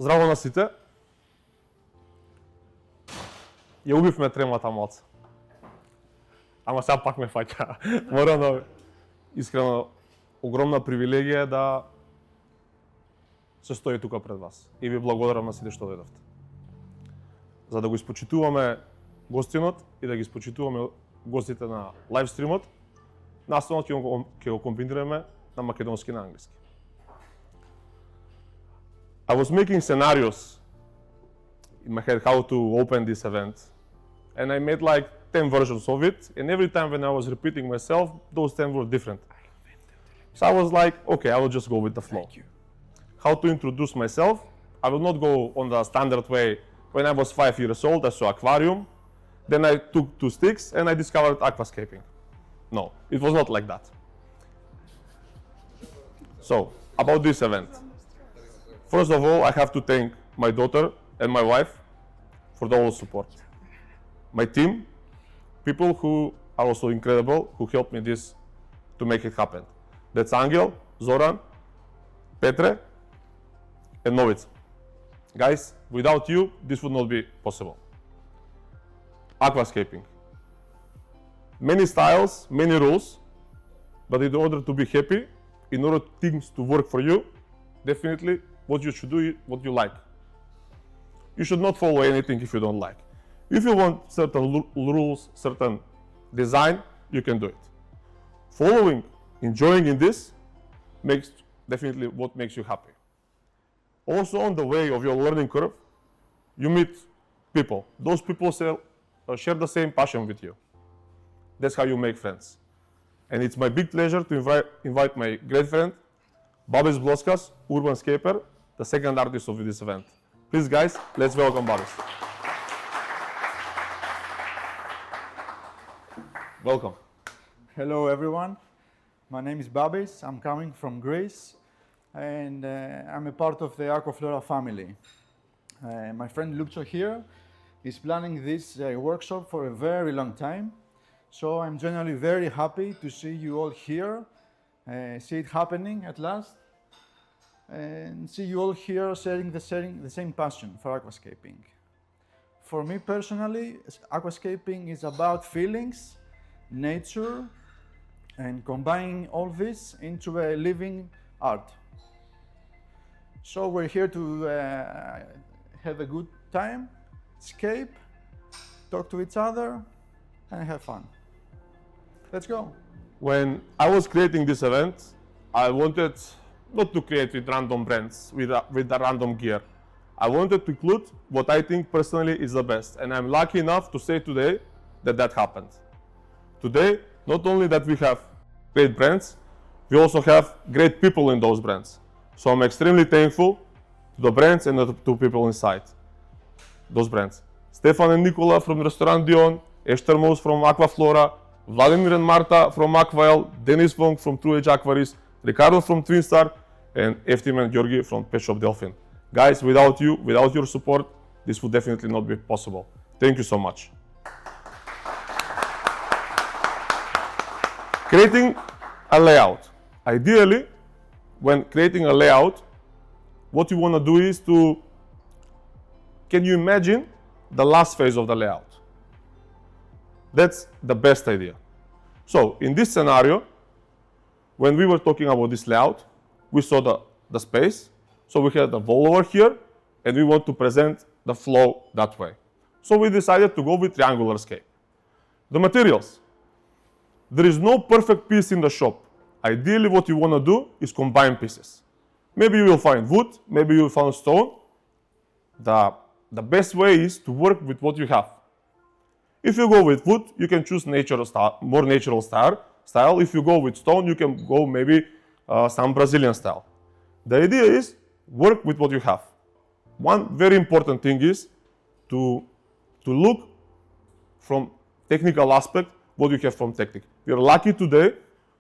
Здраво на сите. Ја убивме тремата малце. Ама сега пак ме фаќа. Морам да... Искрено, огромна привилегија е да се стои тука пред вас. И ви благодарам на сите што дојдовте. За да го испочитуваме гостинот и да ги испочитуваме гостите на лайв стримот, наставно ќе го комбинираме на македонски и на англиски. I was making scenarios in my head how to open this event, and I made like 10 versions of it, and every time when I was repeating myself, those 10 were different. So I was like, okay, I will just go with the flow. How to introduce myself? I will not go on the standard way. When I was 5 years old, I saw aquarium, then I took 2 sticks and I discovered aquascaping. No, it was not like that. So, about this event. First of all, I have to thank my daughter and my wife for the whole support. My team, people who are also incredible, who helped me to make it happen. That's Angel, Zoran, Petre, and Novica. Guys, without you, this would not be possible. Aquascaping. Many styles, many rules, but in order to be happy, in order things to work for you, definitely what you should do is what you like. You should not follow anything if you don't like. If you want certain rules, certain design, you can do it. Following, enjoying in this, makes definitely what makes you happy. Also on the way of your learning curve, you meet people. Those people share the same passion with you. That's how you make friends. And it's my big pleasure to invite my great friend, Babis Bloskas, urban scaper, the second artist of this event. Please guys, let's welcome Babis. Welcome. Hello everyone, my name is Babis, I'm coming from Greece and I'm a part of the Aquaflora family. My friend Ljupco here is planning this workshop for a very long time, so I'm genuinely very happy to see you all here, see it happening at last, and see you all here sharing the same passion for aquascaping. For me personally, aquascaping is about feelings, nature, and combining all this into a living art. So we're here to have a good time, escape, talk to each other, and have fun. Let's go. When I was creating this event, I wanted not to create with random brands, with the random gear. I wanted to include what I think personally is the best, and I'm lucky enough to say today that happened. Today, not only that we have great brands, we also have great people in those brands. So I'm extremely thankful to the brands and to people inside those brands. Stefan and Nicola from Restoran Dion, Eštermos from Aquaflora, Vladimir and Marta from Aquael, Denis Wong from True Age Aquarist, Ricardo from Twinstar, and Eftim and Georgi from Pet Shop Delfin. Guys, without you, without your support, this would definitely not be possible. Thank you so much. Creating a layout. Ideally, when creating a layout, what you want to do is can you imagine the last phase of the layout? That's the best idea. So in this scenario, when we were talking about this layout, we saw the space. So we had the wall over here, and we want to present the flow that way. So we decided to go with triangular scape. The materials. There is no perfect piece in the shop. Ideally, what you want to do is combine pieces. Maybe you will find wood, maybe you will find stone. The best way is to work with what you have. If you go with wood, you can choose more natural style. If you go with stone, you can go maybe some Brazilian style. The idea is work with what you have. One very important thing is to look from technical aspect what you have from technique. We are lucky today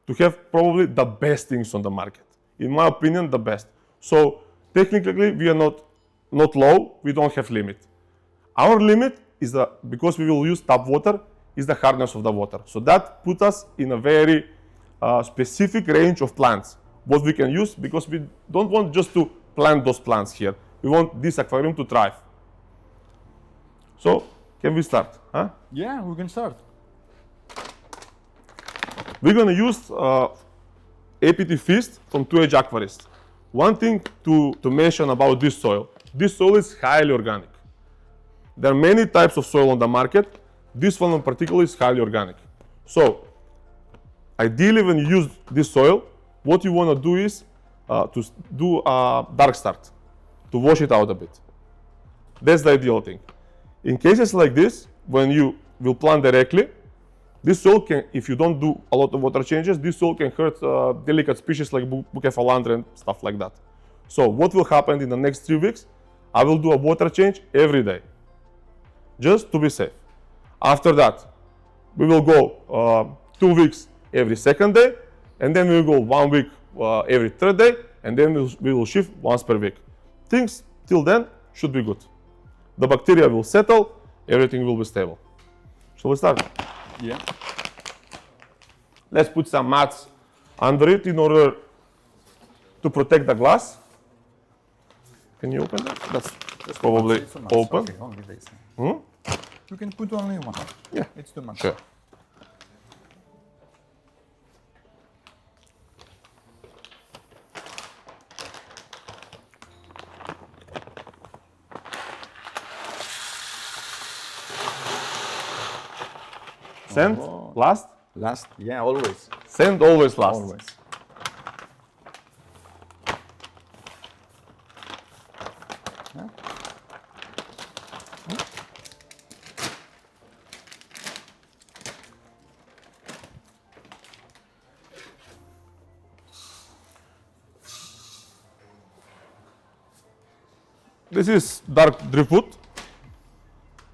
to have probably the best things on the market. In my opinion, the best. So technically, we are not low. We don't have limit. Our limit is because we will use tap water, is the hardness of the water. So that puts us in a very specific range of plants, what we can use, because we don't want just to plant those plants here. We want this aquarium to thrive. So, can we start? Huh? Yeah, we can start. We're going to use APT Feast from 2H Aquarist. One thing to mention about this soil is highly organic. There are many types of soil on the market. This one in particular is highly organic. So, ideally when you use this soil, what you want to do is to do a dark start, to wash it out a bit. That's the ideal thing. In cases like this, when you will plant directly, this soil can, if you don't do a lot of water changes, this soil can hurt delicate species like Bucephalandra and stuff like that. So what will happen in the next 3 weeks? I will do a water change every day, just to be safe. After that, we will go 2 weeks every second day, and then we will go 1 week every third day, and then we will shift once per week. Things till then should be good. The bacteria will settle, everything will be stable. Shall we start? Yeah. Let's put some mats under it in order to protect the glass. Can you open that? That's probably open. Okay, only this. Hmm? You can put only one. Yeah. It's too much. Sure. Sand, last? Last, yeah, always. Sand always last. Always. Yeah. This is dark driftwood,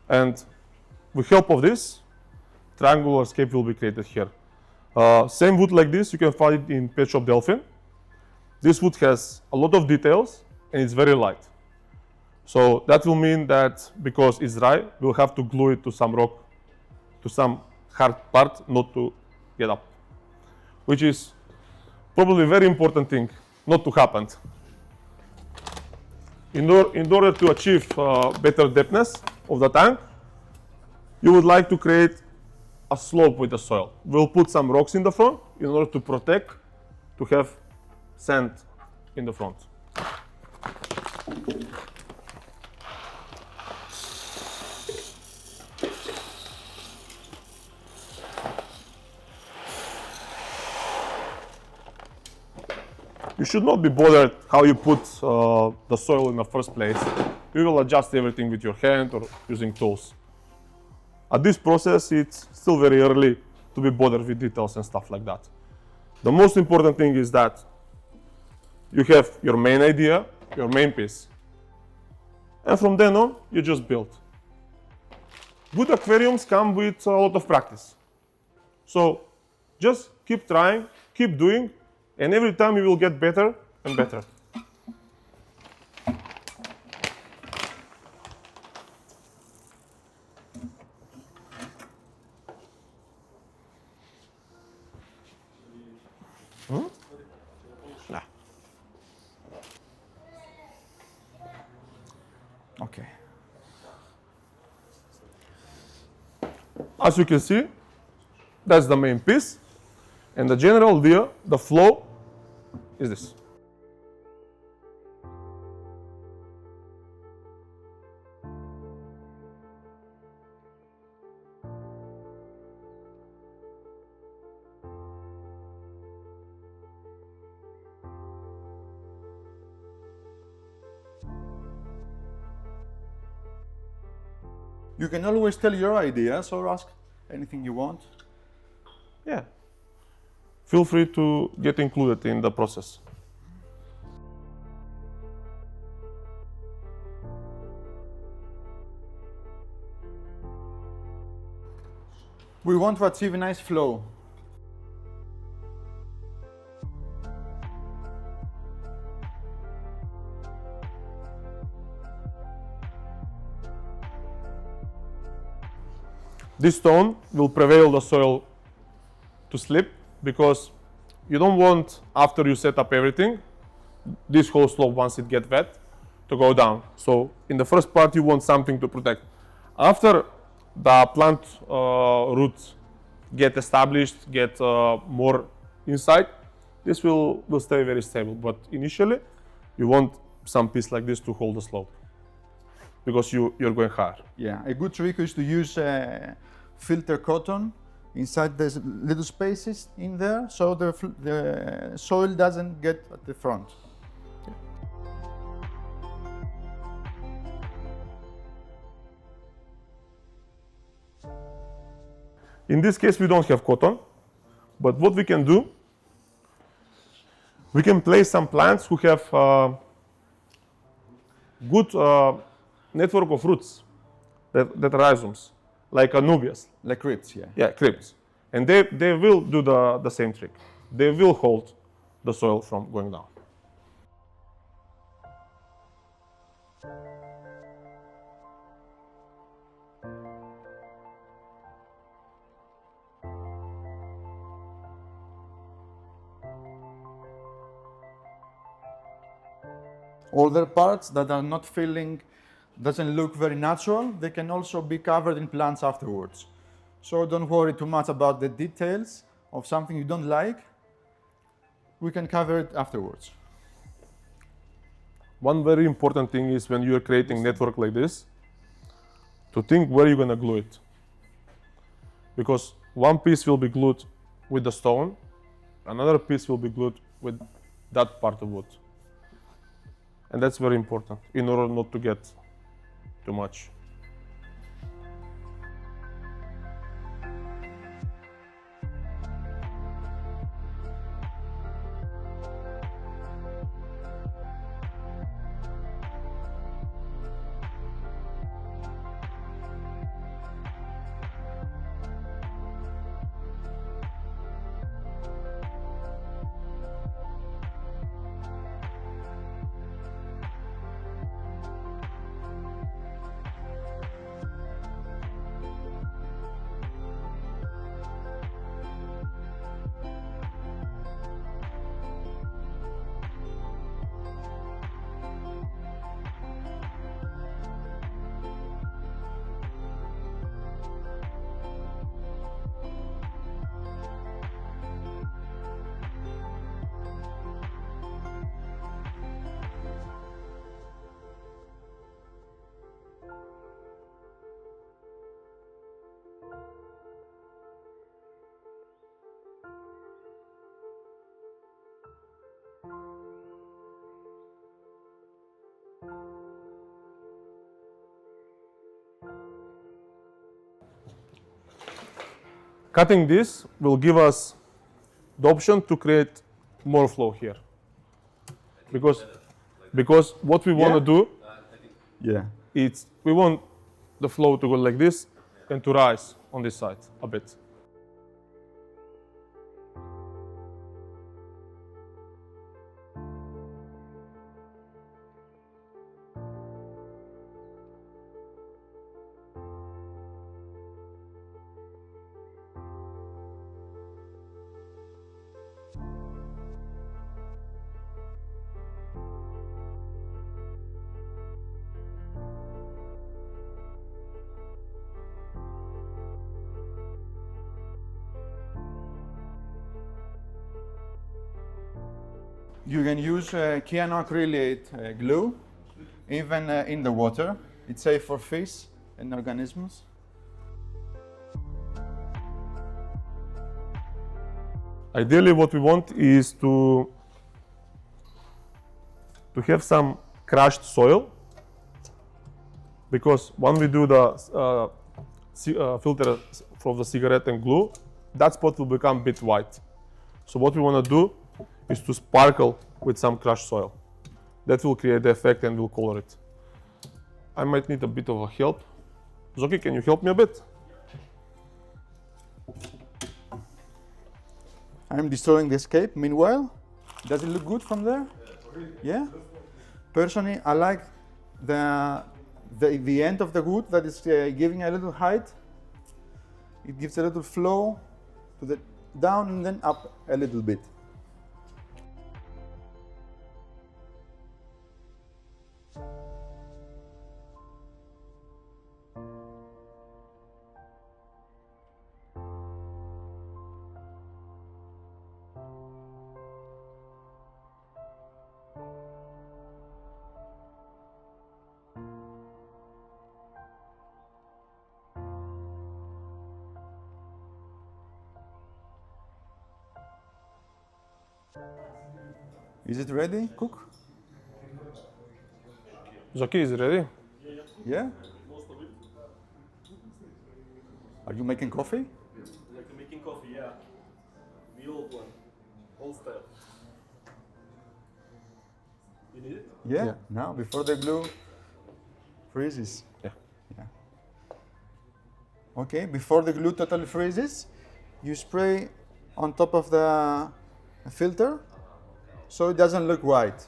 and with help of this, triangular scape will be created here. Same wood like this, you can find it in Pet Shop Delfin. This wood has a lot of details and it's very light. So that will mean that because it's dry, we'll have to glue it to some rock, to some hard part, not to get up. Which is probably a very important thing not to happen. In order to achieve better depthness of the tank, you would like to create a slope with the soil. We'll put some rocks in the front in order to protect, to have sand in the front. You should not be bothered how you put the soil in the first place. You will adjust everything with your hand or using tools. At this process, it's still very early to be bothered with details and stuff like that. The most important thing is that you have your main idea, your main piece. And from then on, you just build. Good aquariums come with a lot of practice. So just keep trying, keep doing, and every time you will get better and better. Okay. As you can see, that's the main piece, and the general idea, the flow, is this. You can always tell your ideas or ask anything you want. Yeah. Feel free to get included in the process. We want to achieve a nice flow. This stone will prevail the soil to slip, because you don't want, after you set up everything, this whole slope, once it gets wet, to go down. So in the first part you want something to protect. After the plant roots get established, get more inside, this will stay very stable. But initially you want some piece like this to hold the slope because you're going hard. Yeah, a good trick is to use filter cotton inside these little spaces in there, so the soil doesn't get at the front. In this case, we don't have cotton, but what we can do, we can place some plants who have good network of roots, that rhizomes, like anubias. Like crypts, yeah. Yeah, crypts. And they will do the same trick. They will hold the soil from going down. Older parts that are not filling, doesn't look very natural, they can also be covered in plants afterwards. So don't worry too much about the details of something you don't like. We can cover it afterwards. One very important thing is when you're creating network like this, to think where you're gonna glue it. Because one piece will be glued with the stone, another piece will be glued with that part of wood. And that's very important in order not to get too much. Cutting this will give us the option to create more flow here. Because what we want to do, it's we want the flow to go like this and to rise on this side a bit. You can use cyanoacrylate glue, even in the water. It's safe for fish and organisms. Ideally, what we want is to have some crushed soil, because when we do the filter from the cigarette and glue, that spot will become a bit white. So what we want to do is to sparkle with some crushed soil. That will create the effect and will color it. I might need a bit of a help. Zoki, can you help me a bit? I'm destroying the escape. Meanwhile, does it look good from there? Yeah? Personally, I like the end of the wood that is giving a little height. It gives a little flow to the down and then up a little bit. Is it ready, cook? Zoki, is it ready? Yeah? Are you making coffee? Like making coffee, yeah. The old one. Old style. You need it? Yeah? Yeah. Now, before the glue freezes. Yeah. Yeah. Okay, before the glue totally freezes, you spray on top of the filter so it doesn't look white.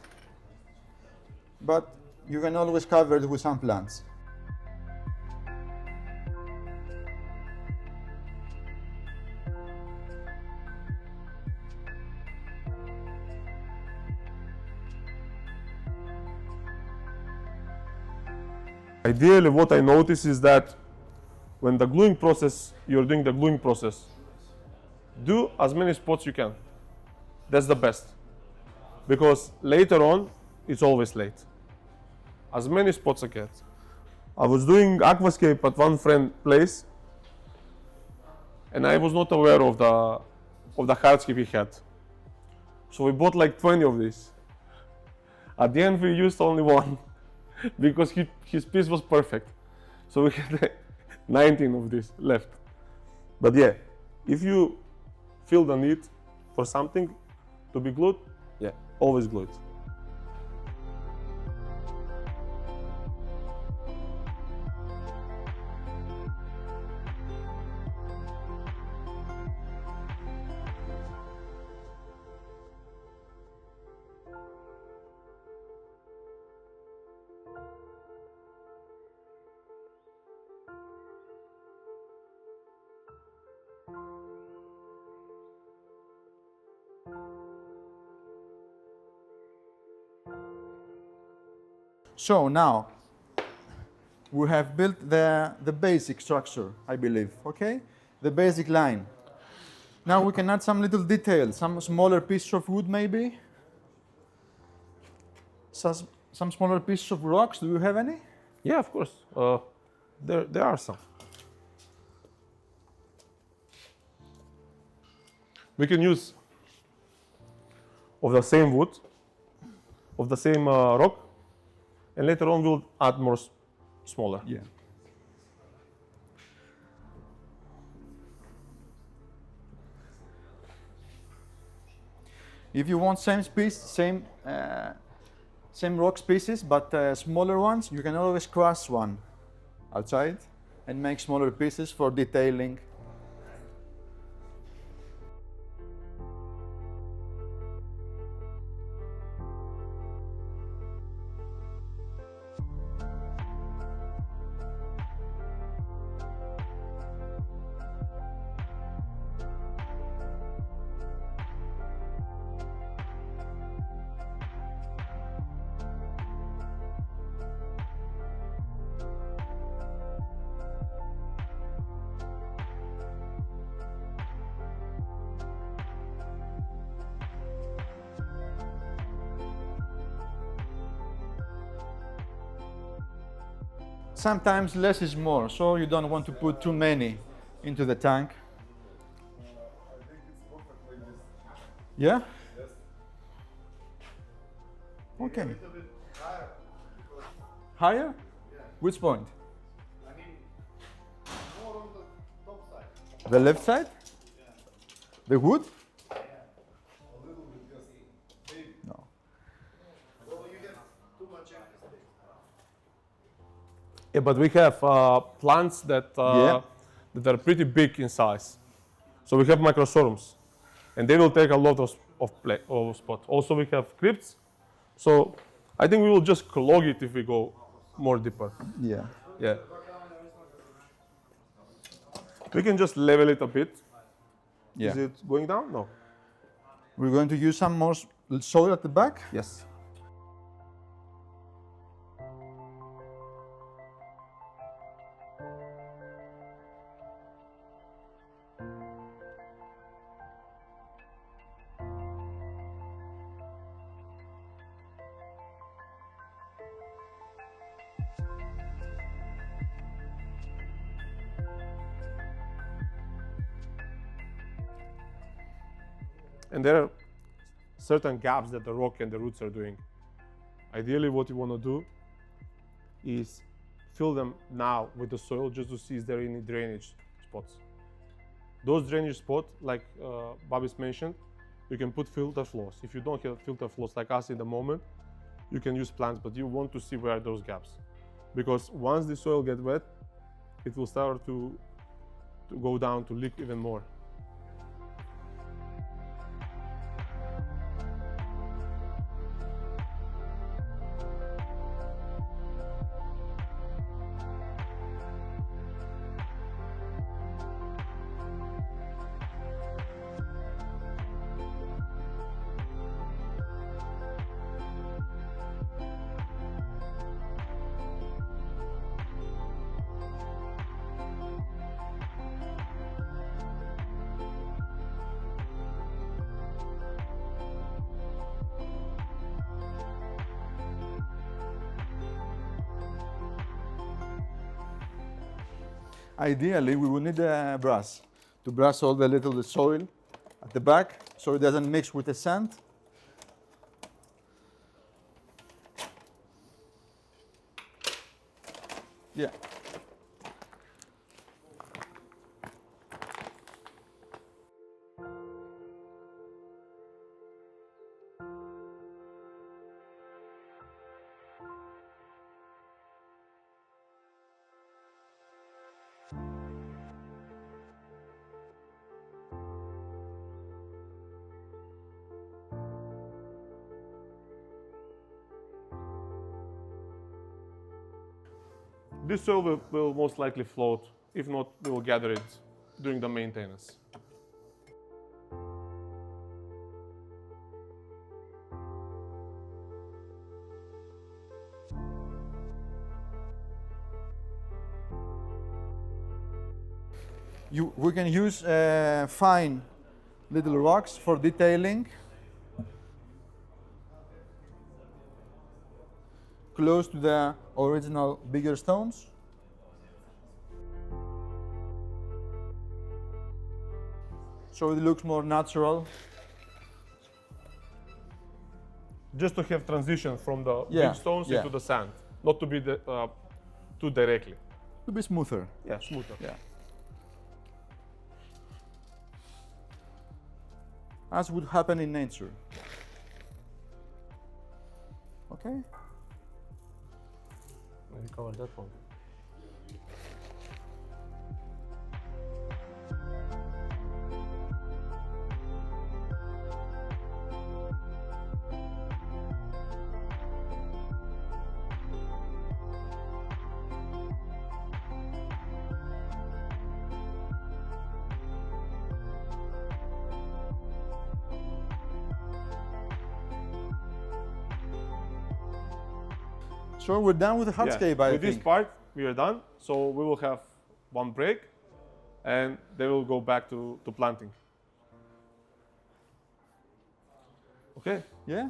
But you can always cover it with some plants. Ideally, what I notice is that when the gluing process, you're doing the gluing process, do as many spots you can. That's the best. Because later on, it's always late. As many spots I get. I was doing aquascape at one friend's place, and I was not aware of the hardscape he had. So we bought like 20 of these. At the end, we used only one because his piece was perfect. So we had 19 of these left. But yeah, if you feel the need for something to be glued, yeah, always glue it. So now, we have built the basic structure, I believe, okay? The basic line. Now we can add some little details, some smaller pieces of wood maybe? Some smaller pieces of rocks, do you have any? Yeah, of course. There are some. We can use of the same wood, of the same rock, and later on we'll add more smaller. Yeah. If you want same rock pieces, but smaller ones, you can always crush one outside and make smaller pieces for detailing. Sometimes less is more, so you don't want to put too many into the tank. Yeah? Okay. Higher? Which point? I mean, more on the top side. The left side? The wood? A little bit, just maybe. No. Well, you get too much empty space. Yeah, but we have plants that Yeah. that are pretty big in size. So we have microsorums, and they will take a lot of spot. Also, we have crypts. So I think we will just clog it if we go more deeper. Yeah. Yeah. We can just level it a bit. Yeah. Is it going down? No. We're going to use some more soil at the back. Yes. And there are certain gaps that the rock and the roots are doing. Ideally, what you want to do is fill them now with the soil just to see if there are any drainage spots. Those drainage spots, like Babis mentioned, you can put filter floors. If you don't have filter floors like us in the moment, you can use plants, but you want to see where are those gaps. Because once the soil gets wet, it will start to go down, to leak even more. Ideally, we will need a brush to brush all the little soil at the back so it doesn't mix with the sand. Yeah. This soil will most likely float. If not, we will gather it during the maintenance. We can use fine little rocks for detailing, close to the original bigger stones. So it looks more natural. Just to have transition from the Yeah, big stones yeah. into the sand, not to be too directly. To be smoother. Yeah, smoother. Yeah. As would happen in nature. Okay. Maybe cover that one. So we're done with the hardscape, I with think. this part, we are done. So we will have one break, and then we'll go back to planting. Okay. Yeah?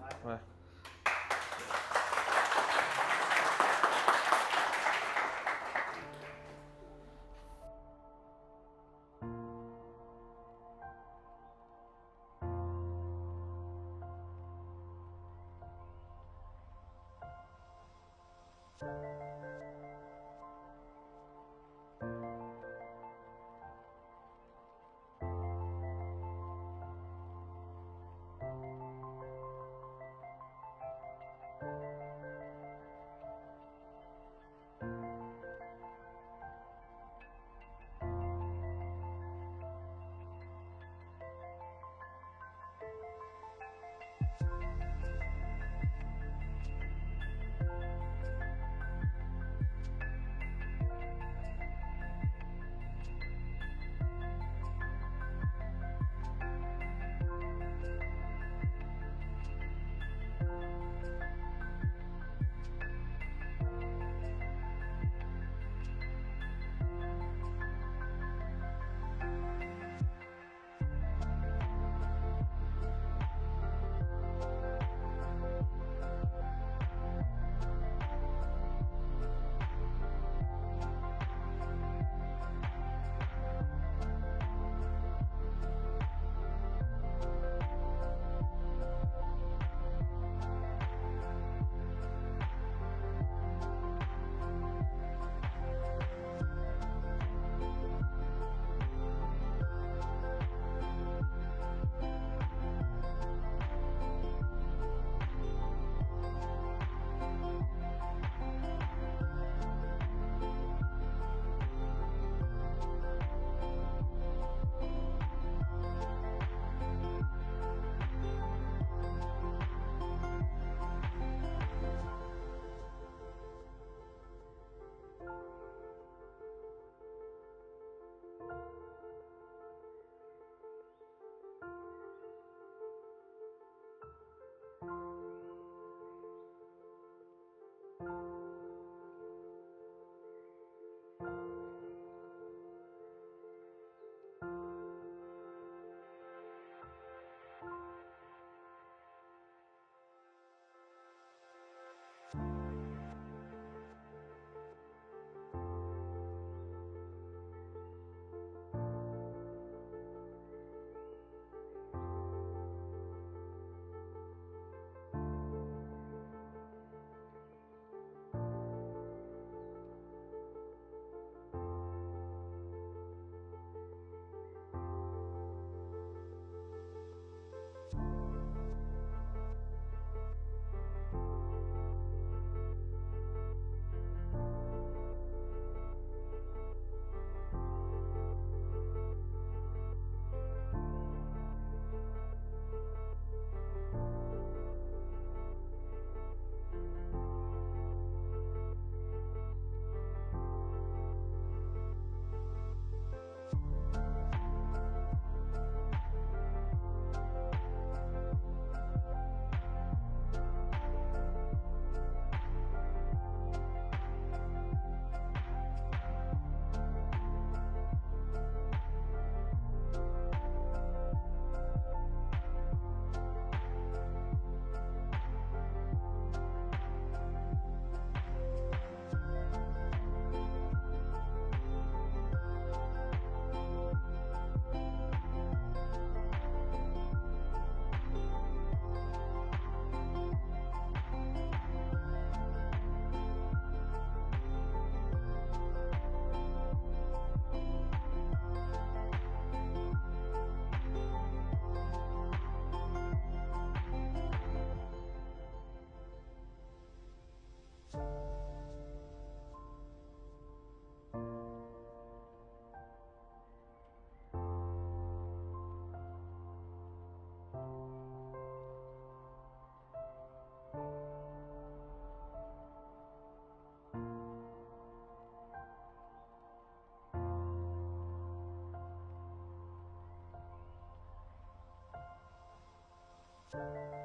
you.